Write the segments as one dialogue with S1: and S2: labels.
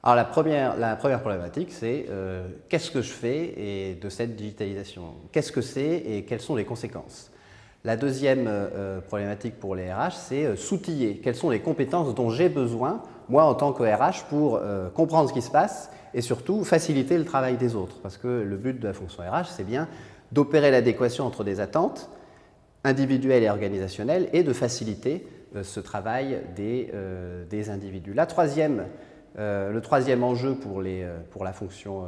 S1: Alors la première problématique, c'est qu'est-ce que je fais de cette digitalisation? Qu'est-ce que c'est et quelles sont les conséquences? La deuxième problématique pour les RH, c'est s'outiller. Quelles sont les compétences dont j'ai besoin, moi en tant que RH, pour comprendre ce qui se passe et surtout faciliter le travail des autres. Parce que le but de la fonction RH, c'est bien d'opérer l'adéquation entre des attentes individuelles et organisationnelles et de faciliter ce travail des individus. Le troisième enjeu pour la fonction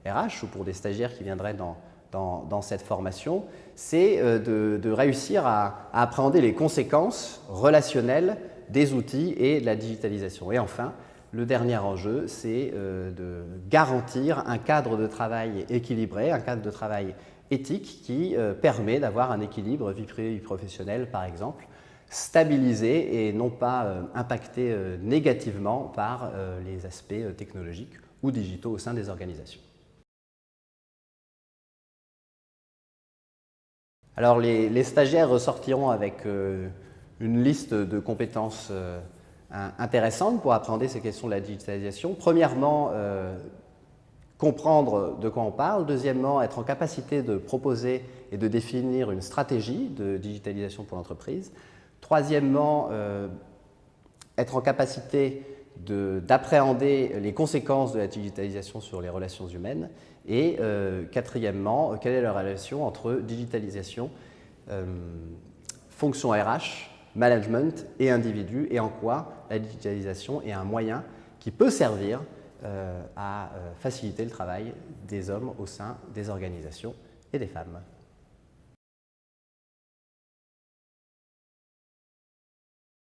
S1: RH ou pour des stagiaires qui viendraient dans cette formation, c'est de réussir à appréhender les conséquences relationnelles des outils et de la digitalisation. Et enfin, le dernier enjeu, c'est de garantir un cadre de travail équilibré, un cadre de travail éthique qui permet d'avoir un équilibre vie privée, vie professionnelle, par exemple, stabilisé et non pas impacté négativement par les aspects technologiques ou digitaux au sein des organisations. Alors les stagiaires ressortiront avec une liste de compétences intéressantes pour appréhender ces questions de la digitalisation. Premièrement, comprendre de quoi on parle. Deuxièmement, être en capacité de proposer et de définir une stratégie de digitalisation pour l'entreprise. Troisièmement, être en capacité d'appréhender les conséquences de la digitalisation sur les relations humaines. Et quatrièmement, quelle est la relation entre digitalisation, fonction RH, management et individu, et en quoi la digitalisation est un moyen qui peut servir à faciliter le travail des hommes au sein des organisations et des femmes.